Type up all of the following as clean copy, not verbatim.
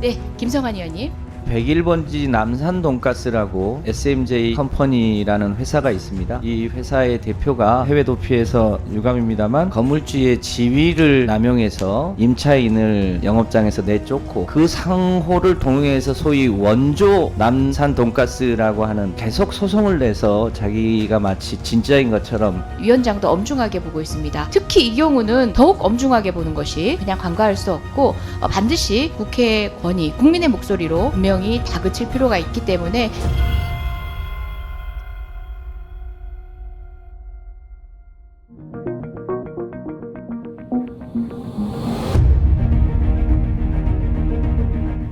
네, 김성환 의원님. 101번지 남산 돈가스라고 SMJ 컴퍼니라는 회사가 있습니다. 이 회사의 대표가 해외 도피해서 유감입니다만 건물주의 지위를 남용해서 임차인을 영업장에서 내쫓고 그 상호를 동용해서 소위 원조 남산 돈가스라고 하는 계속 소송을 내서 자기가 마치 진짜인 것처럼 위원장도 엄중하게 보고 있습니다. 특히 이 경우는 더욱 엄중하게 보는 것이 그냥 간과할 수 없고 반드시 국회의 권위, 국민의 목소리로 분명히 다그칠 필요가 있기 때문에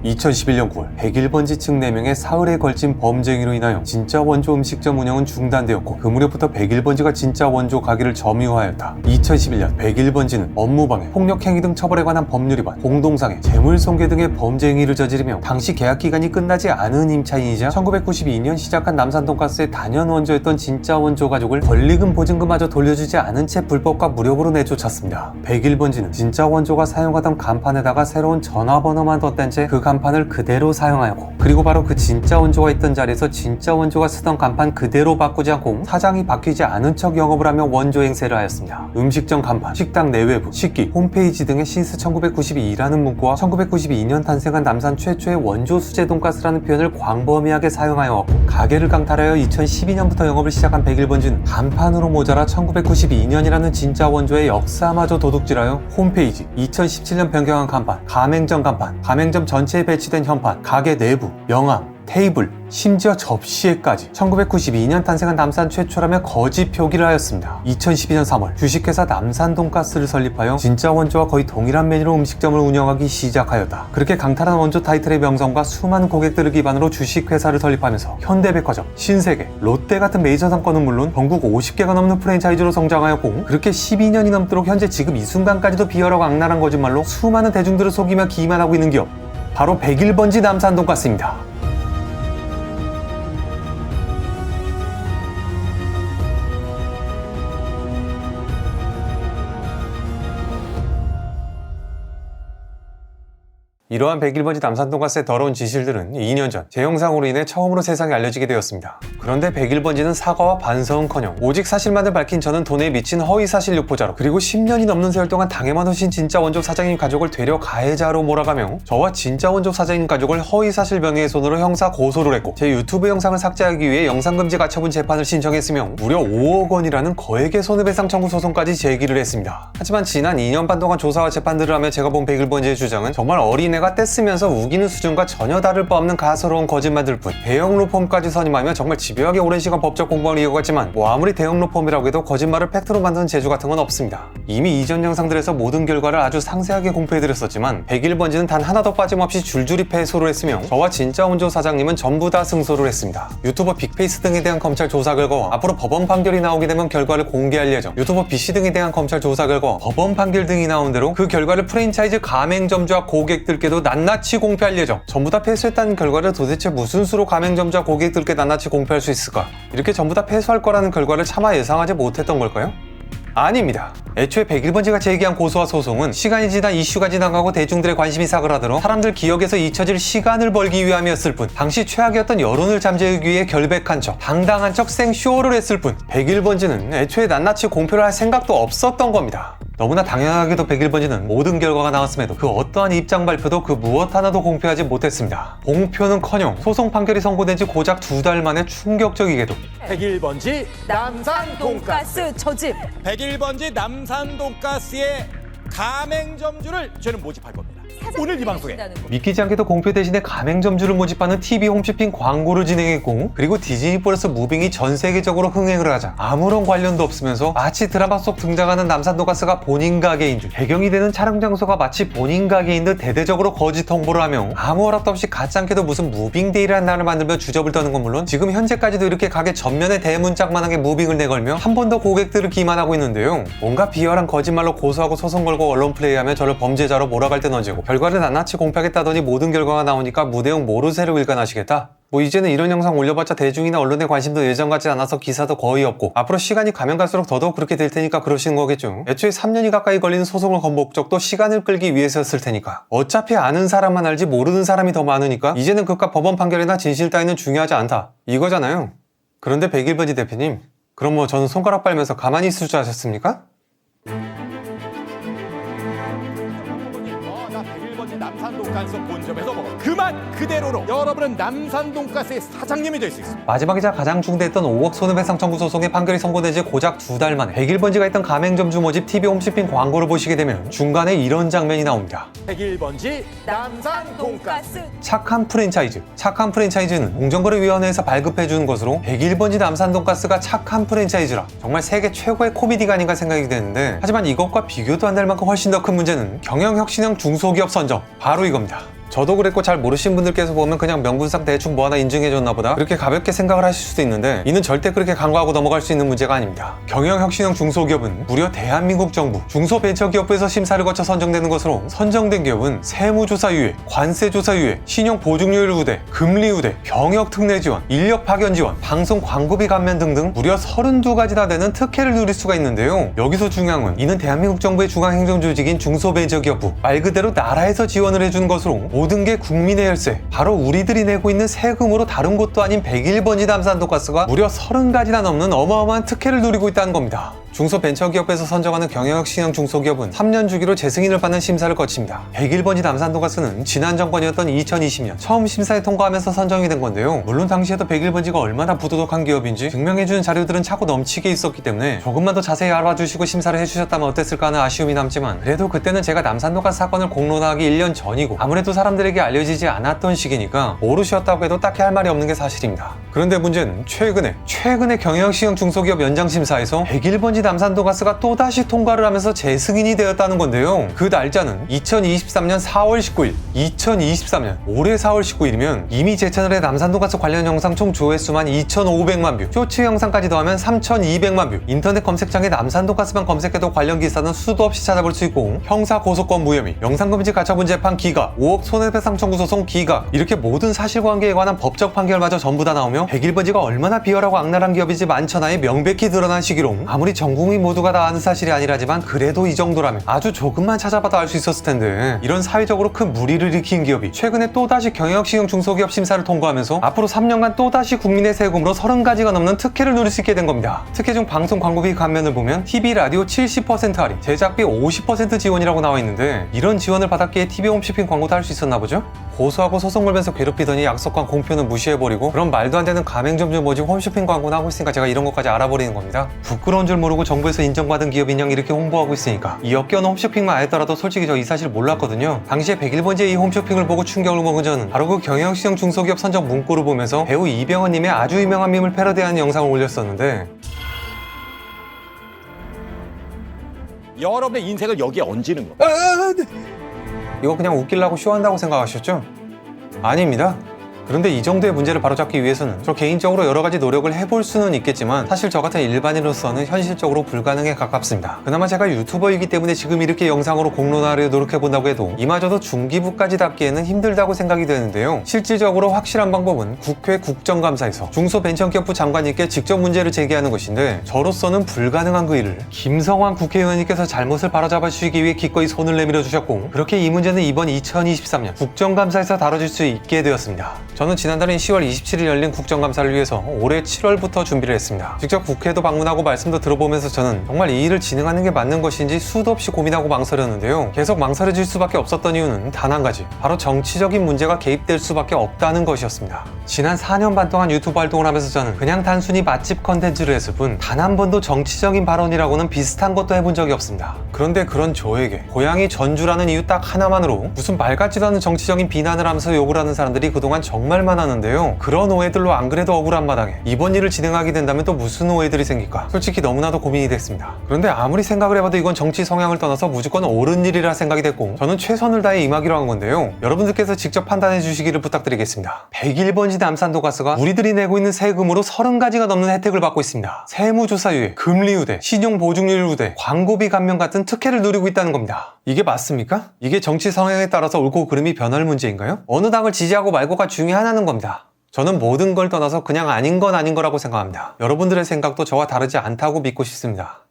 2011년 9월 101번지 측 4명의 사흘에 걸친 범죄행위로 인하여 진짜 원조 음식점 운영은 중단되었고 그 무렵부터 101번지가 진짜 원조 가게를 점유하였다. 2011년 101번지는 업무방해, 폭력행위 등 처벌에 관한 법률 위반, 공동상해, 재물손괴 등의 범죄행위를 저지르며 당시 계약기간이 끝나지 않은 임차인이자 1992년 시작한 남산돈가스의 단연 원조였던 진짜 원조 가족을 권리금 보증금마저 돌려주지 않은 채 불법과 무력으로 내쫓았습니다. 101번지는 진짜 원조가 사용하던 간판에다가 새로운 전화번호만 덧댄 채 그 간판을 그대로 사용하였고, 그리고 바로 그 진짜 원조가 있던 자리에서 진짜 원조가 쓰던 간판 그대로 바꾸지 않고 사장이 바뀌지 않은 척 영업을 하며 원조 행세를 하였습니다. 음식점 간판, 식당 내외부, 식기, 홈페이지 등의 신스 1992라는 문구와 1992년 탄생한 남산 최초의 원조 수제 돈가스라는 표현을 광범위하게 사용하여왔고, 가게를 강탈하여 2012년부터 영업을 시작한 101번지는 간판으로 모자라 1992년이라는 진짜 원조의 역사마저 도둑질하여 홈페이지, 2017년 변경한 간판, 가맹점 간판, 가맹점 전체에 배치된 현판, 가게 내부, 명함, 테이블, 심지어 접시에까지 1992년 탄생한 남산 최초라며 거짓 표기를 하였습니다. 2012년 3월 주식회사 남산돈가스를 설립하여 진짜 원조와 거의 동일한 메뉴로 음식점을 운영하기 시작하였다. 그렇게 강탈한 원조 타이틀의 명성과 수많은 고객들을 기반으로 주식회사를 설립하면서 현대백화점, 신세계, 롯데 같은 메이저 상권은 물론 전국 50개가 넘는 프랜차이즈로 성장하였고, 그렇게 12년이 넘도록 현재 지금 이 순간까지도 비열하고 악랄한 거짓말로 수많은 대중들을 속이며 기만하고 있는 기업, 바로 101번지 남산돈가스입니다. 이러한 101번지 남산돈가스의 더러운 진실들은 2년 전 제 영상으로 인해 처음으로 세상에 알려지게 되었습니다. 그런데 101번지는 사과와 반성은커녕 오직 사실만을 밝힌 저는 돈에 미친 허위사실 유포자로, 그리고 10년이 넘는 세월 동안 당해만 오신 진짜 원조 사장님 가족을 되려 가해자로 몰아가며 저와 진짜 원조 사장님 가족을 허위사실 명예훼손으로 형사 고소를 했고, 제 유튜브 영상을 삭제하기 위해 영상금지 가처분 재판을 신청했으며 무려 5억 원이라는 거액의 손해배상 청구 소송까지 제기를 했습니다. 하지만 지난 2년 반 동안 조사와 재판들을 하며 제가 본 101번지의 주장은 정말 어린애가 떼쓰면서 우기는 수준과 전혀 다를 바 없는 가소로운 거짓말들 뿐, 대형 로펌까지 선임하며 정말 집요하게 오랜 시간 법적 공방을 이어갔지만 아무리 대형 로펌이라고 해도 거짓말을 팩트로 만드는 재주 같은 건 없습니다. 이미 이전 영상들에서 모든 결과를 아주 상세하게 공표해드렸었지만 101번지는 단 하나도 빠짐없이 줄줄이 패소를 했으며 저와 진짜 원조 사장님은 전부 다 승소를 했습니다. 유튜버 빅페이스 등에 대한 검찰 조사 결과와 앞으로 법원 판결이 나오게 되면 결과를 공개할 예정, 유튜버 B씨 등에 대한 검찰 조사 결과, 법원 판결 등이 나온 대로 그 결과를 프랜차이즈 가맹점주와 고객들께도 낱낱이 공표할 예정. 전부 다 패소했다는 결과를 도대체 무슨 수로 가맹점주와 고객들께 낱낱이 공표할 수 있을까? 이렇게 전부 다 패소할 거라는 결과를 차마 예상하지 못했던 걸까요? 아닙니다. 애초에 101번지가 제기한 고소와 소송은 시간이 지나 이슈가 지나가고 대중들의 관심이 사그라들어 사람들 기억에서 잊혀질 시간을 벌기 위함이었을 뿐, 당시 최악이었던 여론을 잠재우기 위해 결백한 척, 당당한 척 생쇼를 했을 뿐, 101번지는 애초에 낱낱이 공표를 할 생각도 없었던 겁니다. 너무나 당연하게도 101번지는 모든 결과가 나왔음에도 그 어떠한 입장 발표도 그 무엇 하나도 공표하지 못했습니다. 공표는커녕 소송 판결이 선고된 지 고작 2달 만에 충격적이게도 101번지 남산 돈가스 저집 101번지 남산 돈가스의 가맹점주를 저는 모집할 겁니다. 오늘 이 방송에 믿기지 않게도 공표 대신에 가맹점주를 모집하는 TV 홈쇼핑 광고를 진행했고, 그리고 디즈니 플러스 무빙이 전 세계적으로 흥행을 하자 아무런 관련도 없으면서 마치 드라마 속 등장하는 남산돈가스가 본인 가게인 줄, 배경이 되는 촬영 장소가 마치 본인 가게인 듯 대대적으로 거짓 홍보를 하며 아무 허락도 없이 가짜않게도 무슨 무빙데이라는 날을 만들며 주접을 떠는 건 물론 지금 현재까지도 이렇게 가게 전면에 대문짝만하게 무빙을 내걸며 한 번 더 고객들을 기만하고 있는데요. 뭔가 비열한 거짓말로 고소하고 소송 걸고 언론 플레이하며 저를 범죄자로 몰아갈 때 넣어지고, 내고 결과를 낱낱이 공표하겠다더니 모든 결과가 나오니까 무대용 모르쇠로 일관하시겠다? 뭐 이제는 이런 영상 올려봤자 대중이나 언론의 관심도 예전 같지 않아서 기사도 거의 없고 앞으로 시간이 가면 갈수록 더더욱 그렇게 될 테니까 그러시는 거겠죠. 애초에 3년이 가까이 걸리는 소송을 건 목적도 시간을 끌기 위해서였을 테니까. 어차피 아는 사람만 알지 모르는 사람이 더 많으니까 이제는 그깟 법원 판결이나 진실 따위는 중요하지 않다 이거잖아요. 그런데 101번지 대표님, 그럼 뭐 저는 손가락 빨면서 가만히 있을 줄 아셨습니까? 나 101번지 남산 돈가스 본점에서 먹어. 그만 그대로로 여러분은 남산 돈가스의 사장님이 될 수 있습니다. 마지막이자 가장 중대했던 5억 손해배상 청구 소송의 판결이 선고된 지 고작 2달 만에 101번지가 했던 가맹점주 모집 TV 홈쇼핑 광고를 보시게 되면 중간에 이런 장면이 나옵니다. 101번지 남산 돈가스. 착한 프랜차이즈. 착한 프랜차이즈는 공정거래위원회에서 발급해주는 것으로 101번지 남산 돈가스가 착한 프랜차이즈라 정말 세계 최고의 코미디가 아닌가 생각이 되는데, 하지만 이것과 비교도 안 될 만큼 훨씬 더 큰 문제는 경영혁신형 중소기업 선정, 바로 이겁니다. 저도 그랬고 잘 모르신 분들께서 보면 그냥 명분상 대충 뭐 하나 인증해줬나 보다 그렇게 가볍게 생각을 하실 수도 있는데, 이는 절대 그렇게 간과하고 넘어갈 수 있는 문제가 아닙니다. 경영혁신형 중소기업은 무려 대한민국 정부 중소벤처기업부에서 심사를 거쳐 선정되는 것으로, 선정된 기업은 세무조사 유예, 관세조사 유예, 신용보증료율 우대, 금리 우대, 병역특례 지원, 인력 파견 지원, 방송 광고비 감면 등등 무려 32가지나 되는 특혜를 누릴 수가 있는데요. 여기서 중요한 건 이는 대한민국 정부의 중앙행정조직인 중소벤처기업부, 말 그대로 나라에서 지원을 해주는 것으로 모든 게 국민의 혈세, 바로 우리들이 내고 있는 세금으로 다른 곳도 아닌 101번지 남산 돈가스가 무려 30가지나 넘는 어마어마한 특혜를 누리고 있다는 겁니다. 중소벤처기업에서 선정하는 경영혁신형 중소기업은 3년 주기로 재승인을 받는 심사를 거칩니다. 101번지 남산 돈가스는 지난 정권이었던 2020년 처음 심사에 통과하면서 선정이 된 건데요. 물론 당시에도 101번지가 얼마나 부도덕한 기업인지 증명해주는 자료들은 차고 넘치게 있었기 때문에 조금만 더 자세히 알아봐주시고 심사를 해주셨다면 어땠을까 하는 아쉬움이 남지만, 그래도 그때는 제가 남산 돈가스 사건을 공론화하기 1년 전이고 아무래도 사람들에게 알려지지 않았던 시기니까 모르셨다고 해도 딱히 할 말이 없는 게 사실입니다. 그런데 문제는 최근에 경영혁신형 중소기업 연장심사에서 101번지 남산 돈가스가 또다시 통과를 하면서 재승인이 되었다는 건데요. 그 날짜는 2023년 4월 19일 2023년 올해 4월 19일이면 이미 제 채널에 남산 돈가스 관련 영상 총 조회수만 2,500만 뷰, 쇼츠 영상까지 더하면 3,200만 뷰, 인터넷 검색창에 남산 돈가스만 검색해도 관련 기사는 수도 없이 찾아볼 수 있고, 형사 고소권 무혐의, 영상금지 가처분 재판 기각, 5억 손해배상 청구 소송 기각, 이렇게 모든 사실관계에 관한 법적 판결마저 전부 다 나오며 101번지가 얼마나 비열하고 악랄한 기업인지 만천하에 명백히 드러난 시기로, 아무리 전국민 모두가 다 아는 사실이 아니라지만 그래도 이 정도라면 아주 조금만 찾아봐도 알 수 있었을 텐데, 이런 사회적으로 큰 무리를 일으킨 기업이 최근에 또다시 경영혁신형 중소기업 심사를 통과하면서 앞으로 3년간 또다시 국민의 세금으로 30가지가 넘는 특혜를 누릴 수 있게 된 겁니다. 특혜 중 방송 광고비 감면을 보면 TV 라디오 70% 할인, 제작비 50% 지원이라고 나와 있는데, 이런 지원을 받았기에 TV 홈쇼핑 광고도 할 수 있었나 보죠? 고소하고 소송 걸면서 괴롭히더니 약속한 공표는 무시해버리고 그런 말도 안 되는 가맹점주 모집 홈쇼핑 광고나 하고 있으니까 제가 이런 것까지 알아버리는 겁니다. 부끄러운 줄 모르고 정부에서 인정받은 기업인형 이렇게 홍보하고 있으니까 이 역겨운 홈쇼핑만 안 했더라도 솔직히 저 이 사실 몰랐거든요. 당시에 101번지의 이 홈쇼핑을 보고 충격을 먹은 저는 바로 그 경영혁신형 중소기업 선정 문구를 보면서 배우 이병헌님의 아주 유명한 밈을 패러디하는 영상을 올렸었는데, 여러분의 인생을 여기에 얹는 거. 이거 그냥 웃기려고 쇼한다고 생각하셨죠? 아닙니다. 그런데 이 정도의 문제를 바로잡기 위해서는 저 개인적으로 여러 가지 노력을 해볼 수는 있겠지만, 사실 저 같은 일반인으로서는 현실적으로 불가능에 가깝습니다. 그나마 제가 유튜버이기 때문에 지금 이렇게 영상으로 공론화를 노력해본다고 해도 이마저도 중기부까지 닿기에는 힘들다고 생각이 되는데요. 실질적으로 확실한 방법은 국회 국정감사에서 중소벤처기업부 장관님께 직접 문제를 제기하는 것인데, 저로서는 불가능한 그 일을 김성환 국회의원님께서 잘못을 바로잡아 주시기 위해 기꺼이 손을 내밀어 주셨고, 그렇게 이 문제는 이번 2023년 국정감사에서 다뤄질 수 있게 되었습니다. 저는 지난달인 10월 27일 열린 국정감사를 위해서 올해 7월부터 준비를 했습니다. 직접 국회도 방문하고 말씀도 들어보면서 저는 정말 이 일을 진행하는 게 맞는 것인지 수도 없이 고민하고 망설였는데요. 계속 망설여질 수밖에 없었던 이유는 단 한 가지, 바로 정치적인 문제가 개입될 수밖에 없다는 것이었습니다. 지난 4년 반 동안 유튜브 활동을 하면서 저는 그냥 단순히 맛집 컨텐츠를 했을 뿐 단 한 번도 정치적인 발언이라고는 비슷한 것도 해본 적이 없습니다. 그런데 그런 저에게 고향이 전주라는 이유 딱 하나만으로 무슨 말 같지도 않은 정치적인 비난을 하면서 욕을 하는 사람들이 그동안 정말 많았는데요. 그런 오해들로 안 그래도 억울한 마당에 이번 일을 진행하게 된다면 또 무슨 오해들이 생길까 솔직히 너무나도 고민이 됐습니다. 그런데 아무리 생각을 해봐도 이건 정치 성향을 떠나서 무조건 옳은 일이라 생각이 됐고, 저는 최선을 다해 임하기로 한 건데요. 여러분들께서 직접 판단해 주시기를 부탁드리겠습니다. 101번지 남산 돈가스가 우리들이 내고 있는 세금으로 30가지가 넘는 혜택을 받고 있습니다. 세무조사 유예, 금리 우대, 신용보증률 우대, 광고비 감면 같은 특혜를 누리고 있다는 겁니다. 이게 맞습니까? 이게 정치 성향에 따라서 옳고 그름이 변할 문제인가요? 어느 당을 지지하고 말고가 중요하다는 겁니다. 저는 모든 걸 떠나서 그냥 아닌 건 아닌 거라고 생각합니다. 여러분들의 생각도 저와 다르지 않다고 믿고 싶습니다.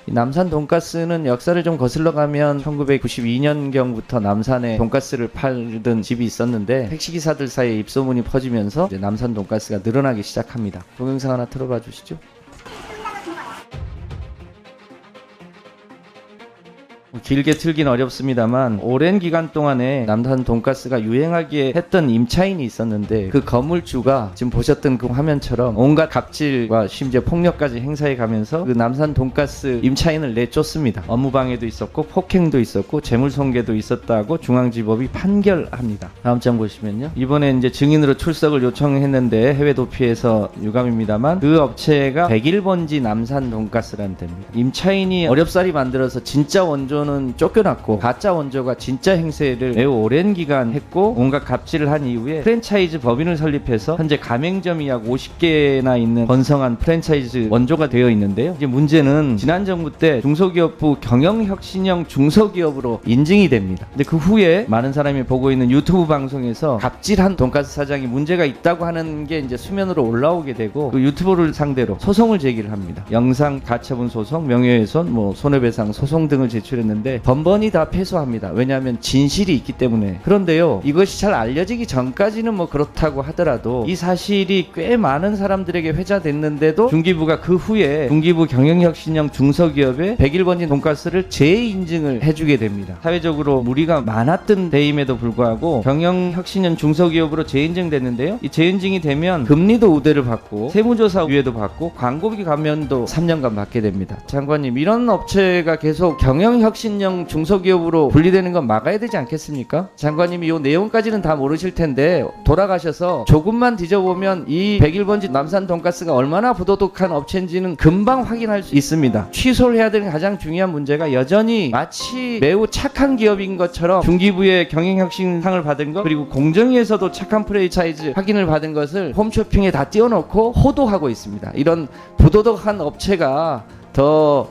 남산 돈가스는 역사를 좀 거슬러 가면 1992년경부터 남산에 돈가스를 팔던 집이 있었는데 택시기사들 사이에 입소문이 퍼지면서 이제 남산 돈가스가 늘어나기 시작합니다. 동영상 하나 틀어봐 주시죠. 길게 틀긴 어렵습니다만 오랜 기간 동안에 남산 돈가스가 유행하기에 했던 임차인이 있었는데 그 건물주가 지금 보셨던 그 화면처럼 온갖 갑질과 심지어 폭력까지 행사해 가면서 그 남산 돈가스 임차인을 내쫓습니다. 업무방해도 있었고 폭행도 있었고 재물손괴도 있었다고 중앙지법이 판결합니다. 다음 장 보시면요. 이번에 이제 증인으로 출석을 요청했는데 해외 도피해서 유감입니다만 그 업체가 101번지 남산 돈가스라는 데입니다. 임차인이 어렵사리 만들어서 진짜 원조 는 쫓겨났고 가짜 원조가 진짜 행세를 매우 오랜 기간 했고 온갖 갑질을 한 이후에 프랜차이즈 법인을 설립해서 현재 가맹점이 약 50개나 있는 번성한 프랜차이즈 원조가 되어 있는데요. 이제 문제는 지난 정부 때 중소기업부 경영혁신형 중소기업으로 인증이 됩니다. 근데 그 후에 많은 사람이 보고 있는 유튜브 방송에서 갑질한 돈가스 사장이 문제가 있다고 하는 게 이제 수면으로 올라오게 되고 그 유튜버를 상대로 소송을 제기를 합니다. 영상 가처분 소송, 명예훼손, 손해배상 소송 등을 제출했는데 번번이 다 패소합니다. 왜냐하면 진실이 있기 때문에. 그런데요, 이것이 잘 알려지기 전까지는 그렇다고 하더라도 이 사실이 꽤 많은 사람들에게 회자됐는데도 중기부가 그 후에 중기부 경영혁신형 중소기업에 101번지 돈가스를 재인증을 해주게 됩니다. 사회적으로 무리가 많았던 데임에도 불구하고 경영혁신형 중소기업으로 재인증됐는데요. 이 재인증이 되면 금리도 우대를 받고 세무조사 유예도 받고 광고비 감면도 3년간 받게 됩니다. 장관님, 이런 업체가 계속 경영혁신형 중소기업으로 분리되는 건 막아야 되지 않겠습니까? 장관님이 이 내용까지는 다 모르실 텐데 돌아가셔서 조금만 뒤져보면 이 101번지 남산 돈가스가 얼마나 부도덕한 업체인지는 금방 확인할 수 있습니다. 취소를 해야 되는 가장 중요한 문제가 여전히 마치 매우 착한 기업인 것처럼 중기부의 경영혁신상을 받은 것, 그리고 공정위에서도 착한 프랜차이즈 확인을 받은 것을 홈쇼핑에 다 띄워놓고 호도하고 있습니다. 이런 부도덕한 업체가 더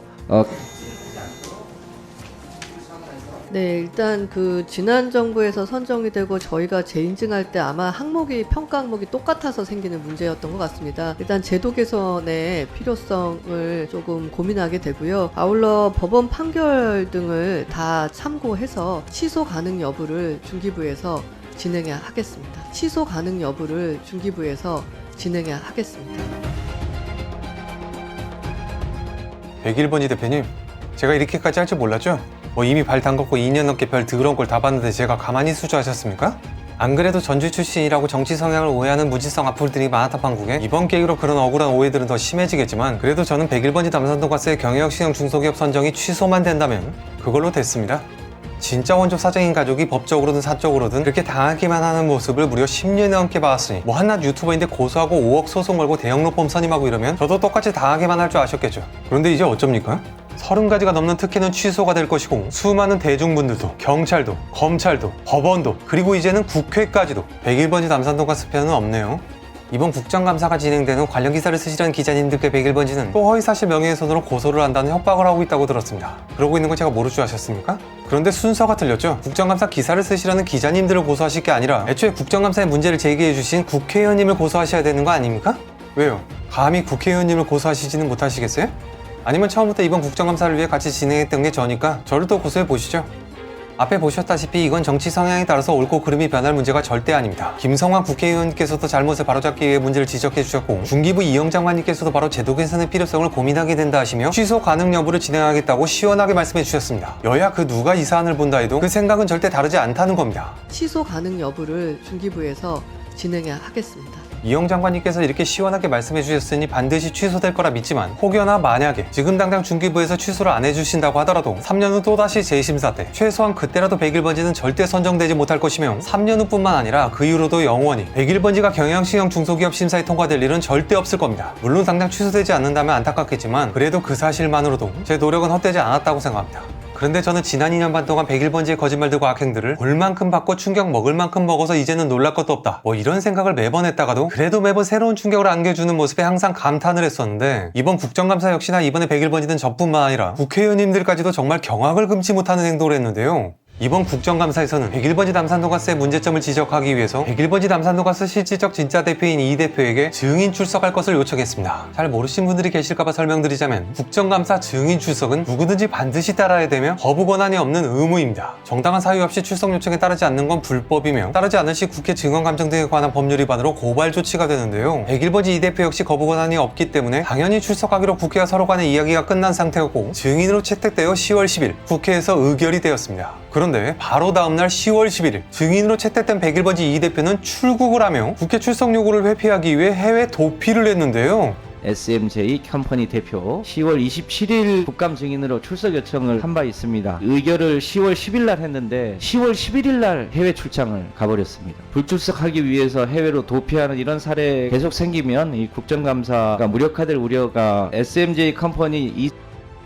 네, 일단 그 지난 정부에서 선정이 되고 저희가 재인증할 때 아마 항목이 평가 항목이 똑같아서 생기는 문제였던 것 같습니다. 일단 제도 개선의 필요성을 조금 고민하게 되고요. 아울러 법원 판결 등을 다 참고해서 취소 가능 여부를 중기부에서 진행해야 하겠습니다. 취소 가능 여부를 중기부에서 진행해야 하겠습니다. 101번지 대표님, 제가 이렇게까지 할 줄 몰랐죠? 이미 발 담갔고 2년 넘게 별 더러운 걸 다 봤는데 제가 가만히 수주하셨습니까? 안 그래도 전주 출신이라고 정치 성향을 오해하는 무지성 악플들이 많았던 판국에 이번 계기로 그런 억울한 오해들은 더 심해지겠지만 그래도 저는 101번지 남산 돈가스의 경영혁신형 중소기업 선정이 취소만 된다면 그걸로 됐습니다. 진짜 원조 사장인 가족이 법적으로든 사적으로든 그렇게 당하기만 하는 모습을 무려 10년 넘게 봐왔으니 한낱 유튜버인데 고소하고 5억 소송 걸고 대형 로펌 선임하고 이러면 저도 똑같이 당하기만 할 줄 아셨겠죠. 그런데 이제 어쩝니까? 30가지가 넘는 특혜는 취소가 될 것이고 수많은 대중분들도 경찰도 검찰도 법원도 그리고 이제는 국회까지도 101번지 남산 돈가스 편은 없네요. 이번 국정감사가 진행되는 관련 기사를 쓰시려는 기자님들께 101번지는 또 허위사실 명예훼손으로 고소를 한다는 협박을 하고 있다고 들었습니다. 그러고 있는 건 제가 모를 줄 아셨습니까? 그런데 순서가 틀렸죠. 국정감사 기사를 쓰시려는 기자님들을 고소하실 게 아니라 애초에 국정감사에 문제를 제기해 주신 국회의원님을 고소하셔야 되는 거 아닙니까? 왜요? 감히 국회의원님을 고소하시지는 못하시겠어요? 아니면 처음부터 이번 국정감사를 위해 같이 진행했던 게 저니까 저를 또 고소해 보시죠. 앞에 보셨다시피 이건 정치 성향에 따라서 옳고 그름이 변할 문제가 절대 아닙니다. 김성환 국회의원님께서도 잘못을 바로잡기 위해 문제를 지적해 주셨고 중기부 이영 장관님께서도 바로 제도 개선의 필요성을 고민하게 된다 하시며 취소 가능 여부를 진행하겠다고 시원하게 말씀해 주셨습니다. 여야 그 누가 이 사안을 본다 해도 그 생각은 절대 다르지 않다는 겁니다. 취소 가능 여부를 중기부에서 진행해야 하겠습니다. 이영 장관님께서 이렇게 시원하게 말씀해 주셨으니 반드시 취소될 거라 믿지만 혹여나 만약에 지금 당장 중기부에서 취소를 안 해주신다고 하더라도 3년 후 또다시 재심사 때 최소한 그때라도 101번지는 절대 선정되지 못할 것이며 3년 후뿐만 아니라 그 이후로도 영원히 101번지가 경영시형 중소기업 심사에 통과될 일은 절대 없을 겁니다. 물론 당장 취소되지 않는다면 안타깝겠지만 그래도 그 사실만으로도 제 노력은 헛되지 않았다고 생각합니다. 그런데 저는 지난 2년 반 동안 101번지의 거짓말들과 악행들을 볼 만큼 받고 충격 먹을 만큼 먹어서 이제는 놀랄 것도 없다, 뭐 이런 생각을 매번 했다가도 그래도 매번 새로운 충격을 안겨주는 모습에 항상 감탄을 했었는데, 이번 국정감사 역시나 이번에 101번지는 저뿐만 아니라 국회의원님들까지도 정말 경악을 금치 못하는 행동을 했는데요. 이번 국정감사에서는 101번지 남산도가스의 문제점을 지적하기 위해서 101번지 남산도가스 실질적 진짜 대표인 이 대표에게 증인 출석할 것을 요청했습니다. 잘 모르신 분들이 계실까봐 설명드리자면, 국정감사 증인 출석은 누구든지 반드시 따라야 되며 거부 권한이 없는 의무입니다. 정당한 사유 없이 출석 요청에 따르지 않는 건 불법이며, 따르지 않을 시 국회 증언감정 등에 관한 법률 위반으로 고발 조치가 되는데요. 101번지 이 대표 역시 거부 권한이 없기 때문에 당연히 출석하기로 국회와 서로 간의 이야기가 끝난 상태였고, 증인으로 채택되어 10월 10일 국회에서 의결이 되었습니다. 그런데 바로 다음날 10월 11일 증인으로 채택된 101번지 이 대표는 출국을 하며 국회 출석 요구를 회피하기 위해 해외 도피를 했는데요. SMJ 컴퍼니 대표 10월 27일 국감 증인으로 출석 요청을 한 바 있습니다. 의결을 10월 10일 날 했는데 10월 11일 날 해외 출장을 가버렸습니다. 불출석하기 위해서 해외로 도피하는 이런 사례 계속 생기면 이 국정감사가 무력화될 우려가, SMJ 컴퍼니 이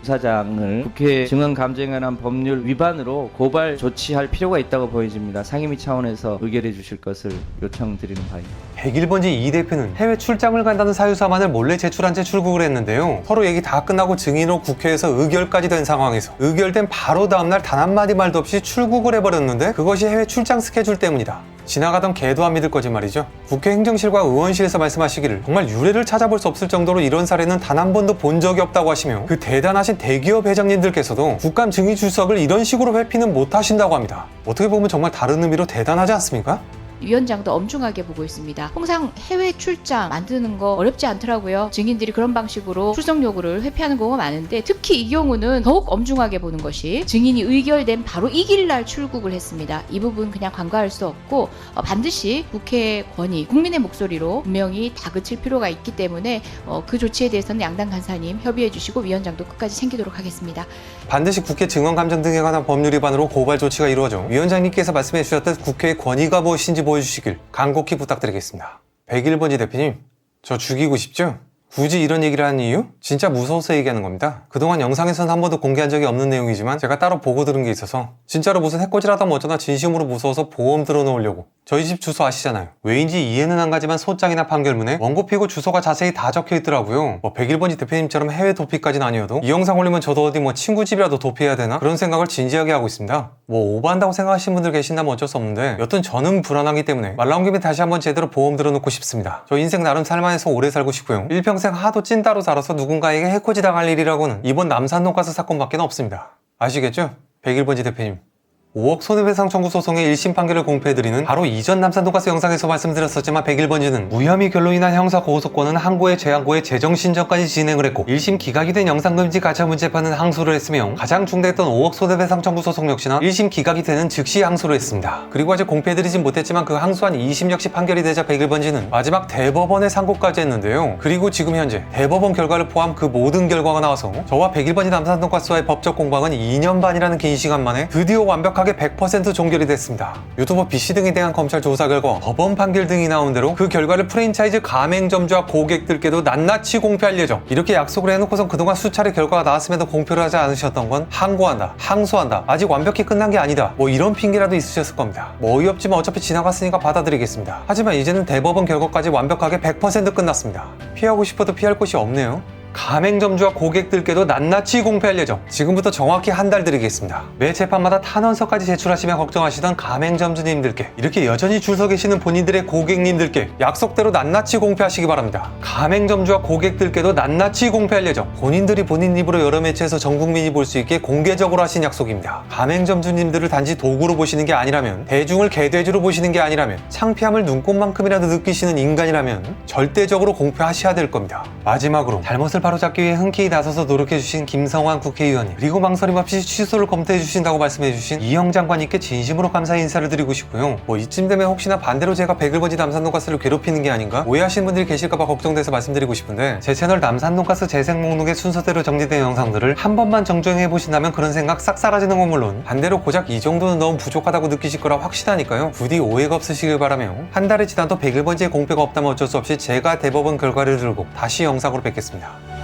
사장을 국회 증언감정에 관한 법률 위반으로 고발 조치할 필요가 있다고 보여집니다. 상임위 차원에서 의결해 주실 것을 요청드리는 바입니다. 101번지 이 대표는 해외 출장을 간다는 사유서만을 몰래 제출한 채 출국을 했는데요. 서로 얘기 다 끝나고 증인으로 국회에서 의결까지 된 상황에서 의결된 바로 다음날 단 한마디 말도 없이 출국을 해버렸는데, 그것이 해외 출장 스케줄 때문이다. 지나가던 개도 안 믿을 거짓말이죠. 국회 행정실과 의원실에서 말씀하시기를 정말 유례를 찾아볼 수 없을 정도로 이런 사례는 단 한 번도 본 적이 없다고 하시며, 그 대단하신 대기업 회장님들께서도 국감 증인 출석을 이런 식으로 회피는 못하신다고 합니다. 어떻게 보면 정말 다른 의미로 대단하지 않습니까? 위원장도 엄중하게 보고 있습니다. 통상 해외 출장 만드는 거 어렵지 않더라고요. 증인들이 그런 방식으로 출석 요구를 회피하는 경우가 많은데, 특히 이 경우는 더욱 엄중하게 보는 것이, 증인이 의결된 바로 이 길날 출국을 했습니다. 이 부분 그냥 간과할 수 없고, 반드시 국회 권위, 국민의 목소리로 분명히 다그칠 필요가 있기 때문에 그 조치에 대해서는 양당 간사님 협의해 주시고 위원장도 끝까지 챙기도록 하겠습니다. 반드시 국회 증언감정 등에 관한 법률 위반으로 고발 조치가 이루어져 위원장님께서 말씀해 주셨듯 국회의 권위가 무엇인지 보여주시길 간곡히 부탁드리겠습니다. 101번지 대표님, 저 죽이고 싶죠? 굳이 이런 얘기를 하는 이유? 진짜 무서워서 얘기하는 겁니다. 그동안 영상에서는 한 번도 공개한 적이 없는 내용이지만 제가 따로 보고 들은 게 있어서, 진짜로 무슨 해코지라다 뭐 어쩌나 진심으로 무서워서 보험 들어놓으려고. 저희 집 주소 아시잖아요. 왜인지 이해는 안 가지만 소장이나 판결문에 원고 피고 주소가 자세히 다 적혀 있더라고요. 101번지 대표님처럼 해외 도피까지는 아니어도 이 영상 올리면 저도 어디 친구 집이라도 도피해야 되나? 그런 생각을 진지하게 하고 있습니다. 오버한다고 생각하시는 분들 계신다면 어쩔 수 없는데, 여튼 저는 불안하기 때문에 말 나온 김에 다시 한번 제대로 보험 들어놓고 싶습니다. 저 인생 나름 살만해서 오래 살고 싶고요. 일평생 하도 찐따로 살아서 누군가에게 해코지 당할 일이라고는 이번 남산돈가스 사건밖에 없습니다. 아시겠죠? 101번지 대표님. 5억 손해배상 청구 소송의 1심 판결을 공표해드리는 바로 이전 남산돈가스 영상에서 말씀드렸었지만, 101번지는 무혐의 결로 인한 형사 고소권은 항고의 재항고의 재정신청까지 진행을 했고, 1심 기각이 된 영상금지 가처분 재판은 항소를 했으며, 가장 중대했던 5억 손해배상 청구 소송 역시나 1심 기각이 되는 즉시 항소를 했습니다. 그리고 아직 공표해드리진 못했지만 그 항소한 2심 역시 판결이 되자 101번지는 마지막 대법원에 상고까지 했는데요. 그리고 지금 현재 대법원 결과를 포함 그 모든 결과가 나와서 저와 101번지 남산돈가스와의 법적 공방은 2년 반이라는 긴 시간 만에 드디어 완벽하게 100% 종결이 됐습니다. 유튜버 B씨 등에 대한 검찰 조사 결과, 법원 판결 등이 나온 대로 그 결과를 프랜차이즈 가맹점주와 고객들께도 낱낱이 공표할 예정. 이렇게 약속을 해놓고선 그동안 수차례 결과가 나왔음에도 공표를 하지 않으셨던 건 항고한다, 항소한다, 아직 완벽히 끝난 게 아니다, 뭐 이런 핑계라도 있으셨을 겁니다. 어이없지만 어차피 지나갔으니까 받아들이겠습니다. 하지만 이제는 대법원 결과까지 완벽하게 100% 끝났습니다. 피하고 싶어도 피할 곳이 없네요. 가맹점주와 고객들께도 낱낱이 공표할 예정. 지금부터 정확히 한 달 드리겠습니다. 매 재판마다 탄원서까지 제출하시며 걱정하시던 가맹점주님들께, 이렇게 여전히 줄 서 계시는 본인들의 고객님들께 약속대로 낱낱이 공표하시기 바랍니다. 가맹점주와 고객들께도 낱낱이 공표할 예정. 본인들이 본인 입으로 여러 매체에서 전 국민이 볼 수 있게 공개적으로 하신 약속입니다. 가맹점주님들을 단지 도구로 보시는 게 아니라면, 대중을 개돼지로 보시는 게 아니라면, 창피함을 눈꼽만큼이라도 느끼시는 인간이라면 절대적으로 공표하셔야 될 겁니다. 마지막으로 잘못을 바로잡기 위해 흔쾌히 나서서 노력해주신 김성환 국회의원님, 그리고 망설임 없이 취소를 검토해주신다고 말씀해주신 이영 장관님께 진심으로 감사의 인사를 드리고 싶고요. 이쯤 되면 혹시나 반대로 제가 101번지 남산돈가스를 괴롭히는 게 아닌가 오해하시는 분들이 계실까봐 걱정돼서 말씀드리고 싶은데, 제 채널 남산돈가스 재생 목록에 순서대로 정리된 영상들을 한 번만 정주행해보신다면 그런 생각 싹 사라지는 건 물론, 반대로 고작 이 정도는 너무 부족하다고 느끼실 거라 확신하니까요. 부디 오해가 없으시길 바라며, 한 달이 지나도 101번지의 공표가 없다면 어쩔 수 없이 제가 대법원 결과를 들고 다시 영상으로 뵙겠습니다.